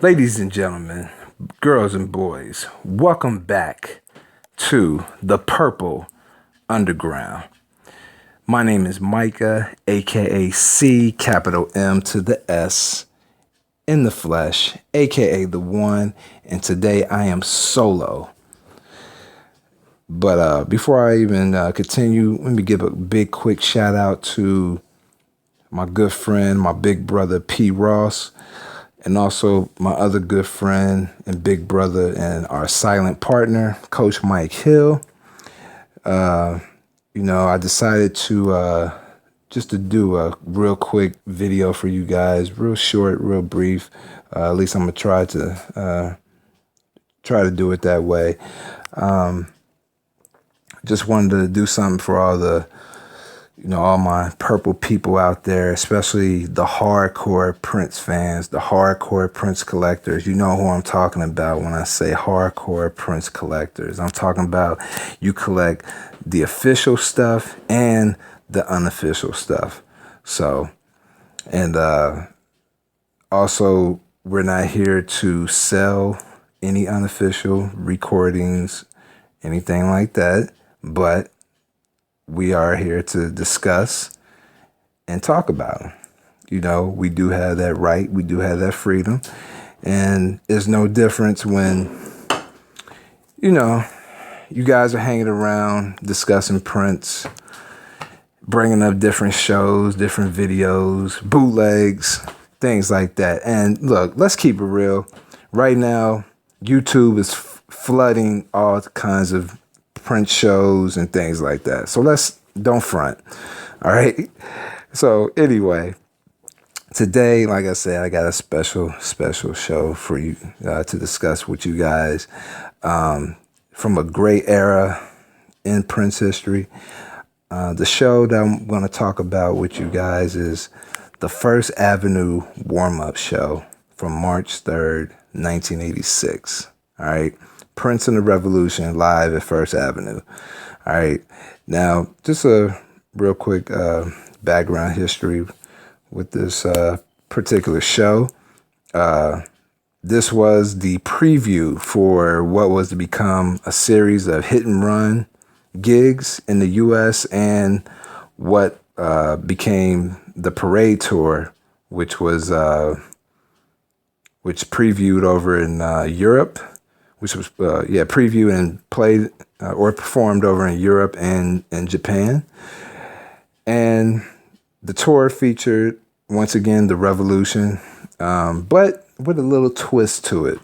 Ladies and gentlemen, girls and boys, welcome back to the Purple Underground. My name is Micah, aka C, capital M to the S, in the flesh, aka the one, and today I am solo. But before I even continue, let me give a big quick shout out to my good friend, my big brother P. Ross, and also my other good friend and big brother and our silent partner, Coach Mike Hill. I decided to just to do a real quick video for you guys, real short, real brief. At least I'm gonna try to do it that way. Just wanted to do something for all my purple people out there, especially the hardcore Prince fans, the hardcore Prince collectors. You know who I'm talking about when I say hardcore Prince collectors. I'm talking about you collect the official stuff and the unofficial stuff. So, and also, we're not here to sell any unofficial recordings, anything like that, but we are here to discuss and talk about them. We do have that right. We do have that freedom. And it's no difference when, you guys are hanging around discussing Prince, bringing up different shows, different videos, bootlegs, things like that. And look, let's keep it real. Right now, YouTube is flooding all kinds of Prince shows and things like that. So don't front. All right. So anyway, today, like I said, I got a special show for you to discuss with you guys from a great era in Prince history. The show that I'm going to talk about with you guys is the First Avenue warm-up show from March 3rd, 1986. All right. Prince and the Revolution live at First Avenue. All right. Now, just a real quick background history with this particular show. This was the preview for what was to become a series of hit and run gigs in the U.S. and what became the Parade Tour, which previewed over in Europe. Which was previewed and played or performed over in Europe and in Japan. And the tour featured, once again, the Revolution, but with a little twist to it.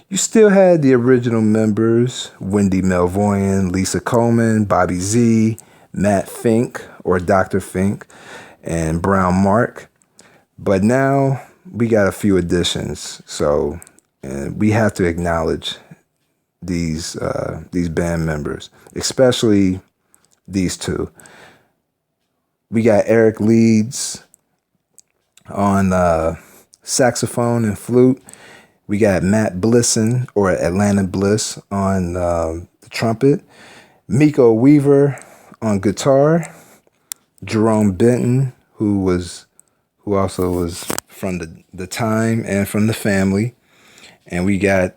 You still had the original members, Wendy Melvoin, Lisa Coleman, Bobby Z, Matt Fink, or Dr. Fink, and Brown Mark. But now we got a few additions, and we have to acknowledge these band members, especially these two. We got Eric Leeds on saxophone and flute. We got Matt Blisson, or Atlanta Bliss, on the trumpet. Miko Weaver on guitar. Jerome Benton, who also was from the time and from the family. And we got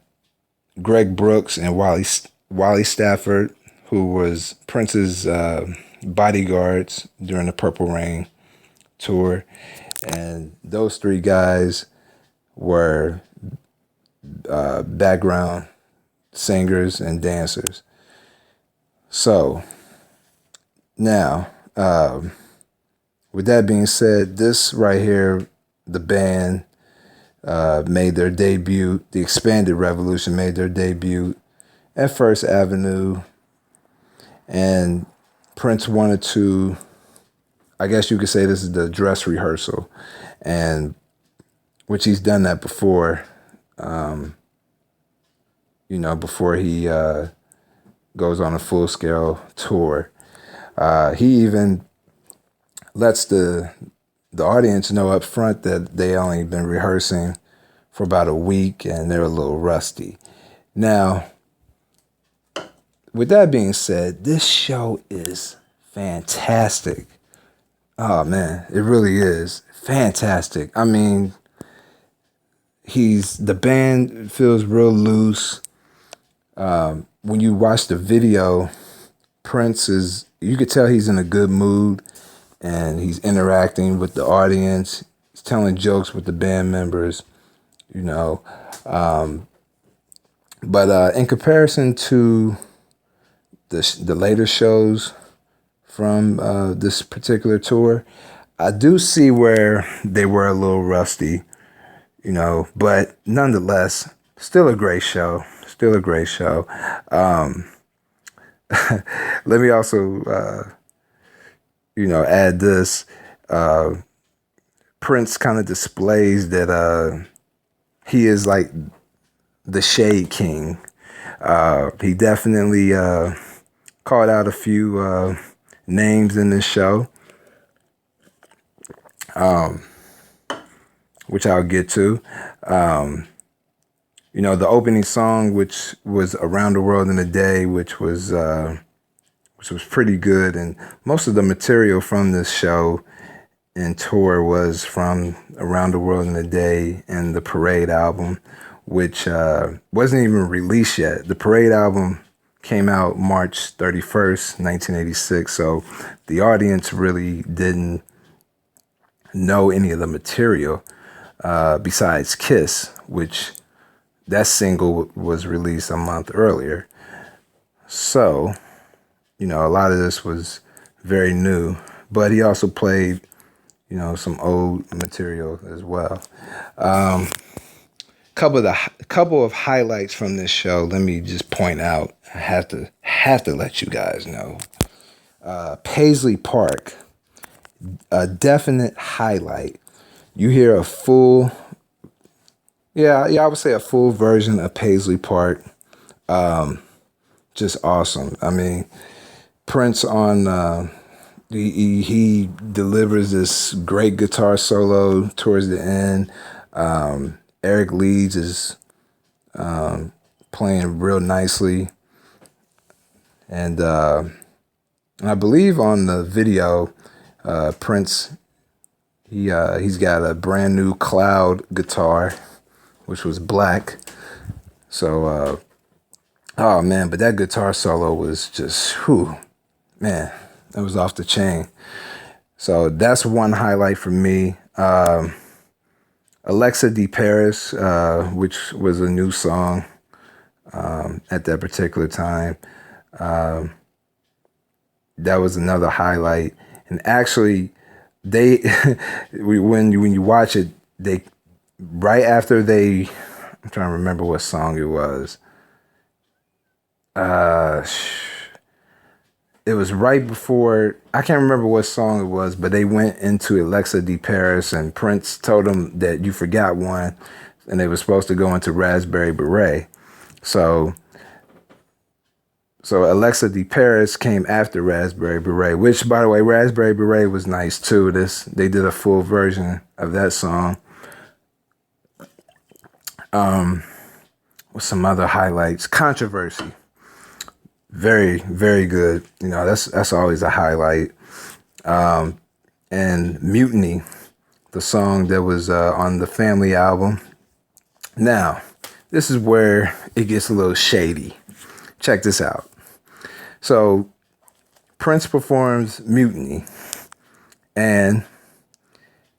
Greg Brooks and Wally Stafford, who was Prince's bodyguards during the Purple Rain tour. And those three guys were background singers and dancers. So now, with that being said, this right here, the band made their debut. The Expanded Revolution made their debut at First Avenue. And Prince wanted to, I guess you could say this is the dress rehearsal, and which he's done that before, before he goes on a full-scale tour. He even lets the audience know up front that they only been rehearsing for about a week and they're a little rusty. Now, with that being said, this show is fantastic. Oh man, it really is fantastic. I mean, the band feels real loose. When you watch the video, you could tell he's in a good mood and he's interacting with the audience. He's telling jokes with the band members, you know. But in comparison to the later shows from this particular tour, I do see where they were a little rusty, you know, but nonetheless, still a great show. Still a great show. Let me also, add this. Prince kind of displays that he is like the Shade King. He definitely called out a few names in this show, which I'll get to. The opening song, which was "Around the World in a Day," which was pretty good, and most of the material from this show and tour was from "Around the World in a Day" and the Parade album, which wasn't even released yet. The Parade album came out March 31st, 1986, so the audience really didn't know any of the material besides Kiss, which that single was released a month earlier. So, a lot of this was very new, but he also played, some old material as well. Couple of highlights from this show. Let me just point out. I have to let you guys know. Paisley Park, a definite highlight. You hear a full, I would say a full version of Paisley Park. Just awesome. I mean, Prince on he delivers this great guitar solo towards the end. Eric Leeds is playing real nicely, and I believe on the video, Prince he's got a brand new Cloud guitar, which was black. So, oh man, but that guitar solo was just, man, that was off the chain. So that's one highlight for me. Alexa de Paris, which was a new song at that particular time. That was another highlight. And actually, when you watch it, right after I'm trying to remember what song it was. It was right before, I can't remember what song it was, but they went into Alexa de Paris and Prince told them that you forgot one, and they were supposed to go into Raspberry Beret. So Alexa de Paris came after Raspberry Beret, which, by the way, Raspberry Beret was nice too. They did a full version of that song. With some other highlights, Controversy. Very, very good. That's always a highlight. And Mutiny, the song that was on the Family album. Now, this is where it gets a little shady. Check this out. So, Prince performs Mutiny, and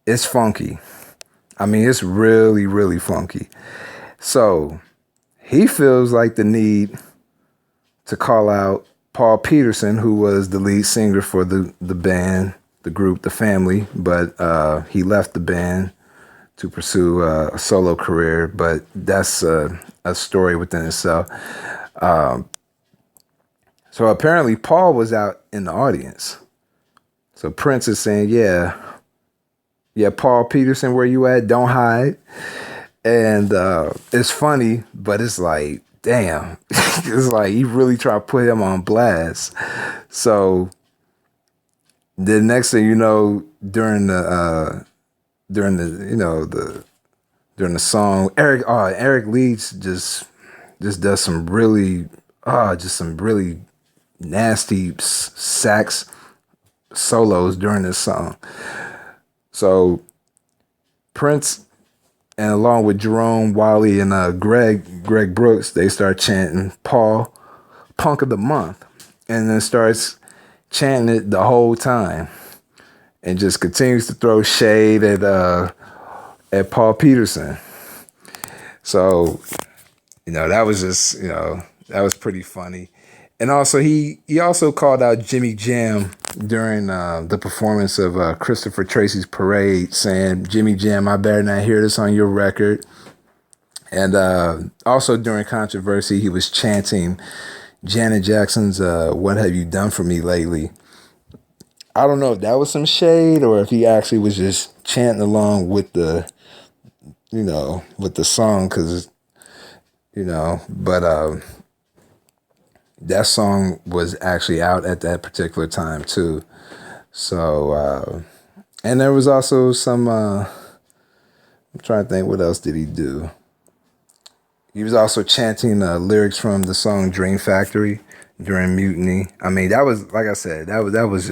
it's funky. I mean, it's really, really funky. So, he feels like the need to call out Paul Peterson, who was the lead singer for the band, the group, the Family, but he left the band to pursue a solo career, but that's a story within itself. So apparently Paul was out in the audience. So Prince is saying, yeah, Paul Peterson, where you at? Don't hide. And it's funny, but it's like, damn, it's like he really tried to put him on blast. So the next thing you know, during the song, Eric Leeds just does some really nasty sax solos during this song. So Prince and along with Jerome, Wally, and Greg Brooks, they start chanting Paul, Punk of the Month, and then starts chanting it the whole time, and just continues to throw shade at Paul Peterson. So, that was just, that was pretty funny. And also, he also called out Jimmy Jam during the performance of Christopher Tracy's Parade, saying, "Jimmy Jam, I better not hear this on your record." And also during controversy, he was chanting Janet Jackson's "What Have You Done For Me Lately." I don't know if that was some shade or if he actually was just chanting along with the, with the song, because, but that song was actually out at that particular time too. So, and there was also some, I'm trying to think, what else did he do? He was also chanting lyrics from the song Dream Factory during Mutiny. I mean, that was, like I said, that was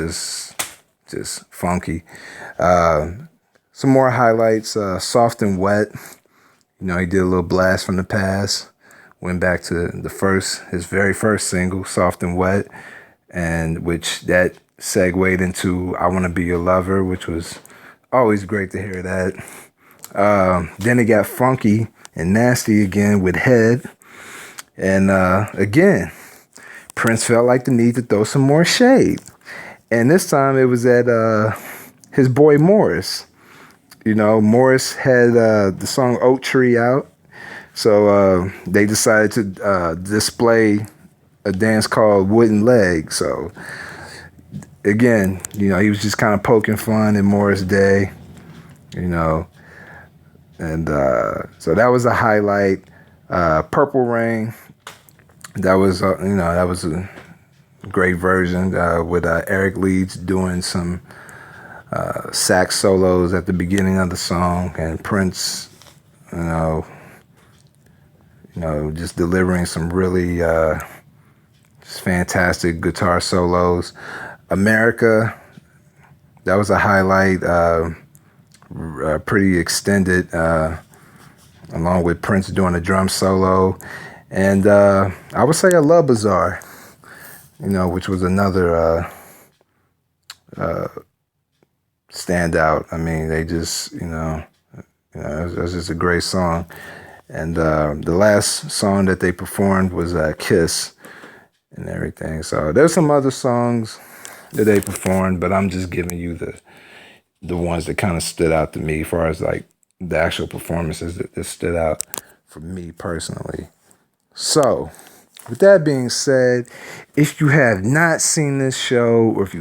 just funky. Some more highlights, Soft and Wet. He did a little blast from the past. Went back to his very first single, Soft and Wet, and which that segued into I Want to Be Your Lover, which was always great to hear that. Then it got funky and nasty again with Head. And again, Prince felt like the need to throw some more shade. And this time it was at his boy Morris. Morris had the song Oak Tree out. So they decided to display a dance called Wooden Leg. So again, he was just kind of poking fun in Morris Day, and so that was a highlight. Purple Rain, that was that was a great version with Eric Leeds doing some sax solos at the beginning of the song, and Prince, just delivering some really just fantastic guitar solos. America, that was a highlight, pretty extended, along with Prince doing a drum solo. And I would say a Love Bazaar, which was another standout. I mean, they just, it was just a great song. And the last song that they performed was Kiss and everything. So there's some other songs that they performed, but I'm just giving you the ones that kind of stood out to me as far as like the actual performances that stood out for me personally. So with that being said, if you have not seen this show or if you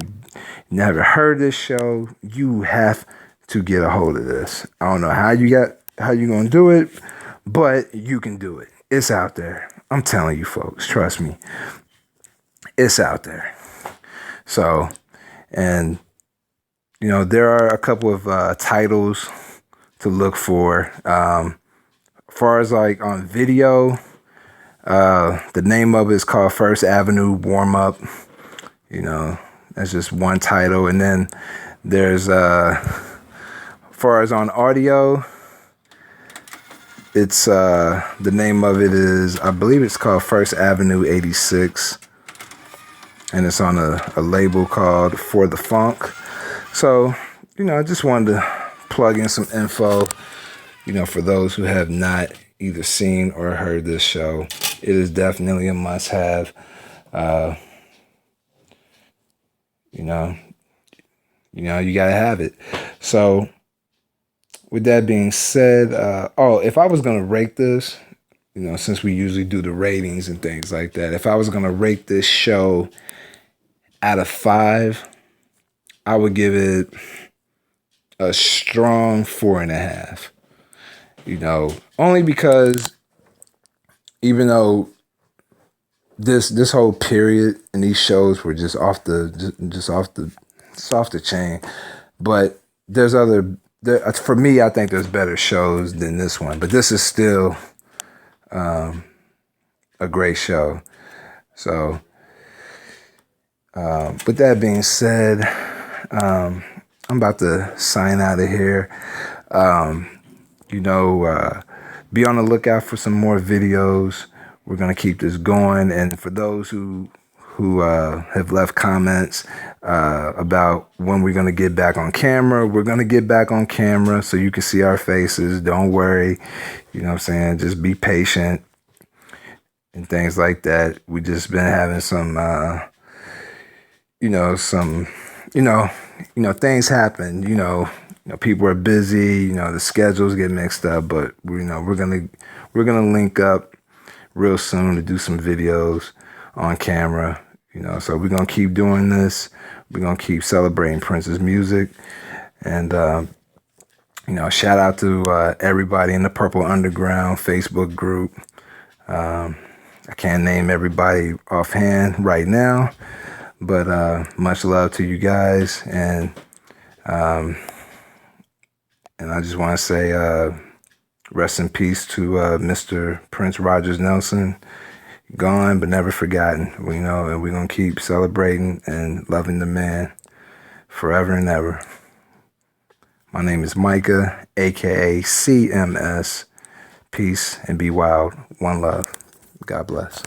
never heard this show, you have to get a hold of this. I don't know how you gonna do it, but you can do it. It's out there. I'm telling you folks, trust me. It's out there. So, and there are a couple of titles to look for. As far as like on video, the name of it is called First Avenue Warm Up. That's just one title. And then there's, as far as on audio, it's the name of it is, I believe it's called First Avenue 86. And it's on a label called For the Funk. So, I just wanted to plug in some info, for those who have not either seen or heard this show. It is definitely a must-have. You gotta have it. So, with that being said, if I was gonna rate this, since we usually do the ratings and things like that, if I was gonna rate this show out of 5, I would give it a strong 4.5. Only because even though this whole period and these shows were just off the chain, but there's for me, I think there's better shows than this one, but this is still a great show. So with that being said, I'm about to sign out of here. be on the lookout for some more videos. We're going to keep this going. And for those who have left comments about when we're going to get back on camera, we're going to get back on camera so you can see our faces. Don't worry. You know what I'm saying? Just be patient and things like that. We just been having some, things happen, people are busy, the schedules get mixed up, but we're going to link up real soon to do some videos on camera, so we're going to keep doing this. We're going to keep celebrating Prince's music. And, shout out to everybody in the Purple Underground Facebook group. I can't name everybody offhand right now, but much love to you guys. And I just want to say rest in peace to Mr. Prince Rogers Nelson. Gone but never forgotten. And we're going to keep celebrating and loving the man forever and ever. My name is Micah, aka CMS. Peace and be wild. One love. God bless.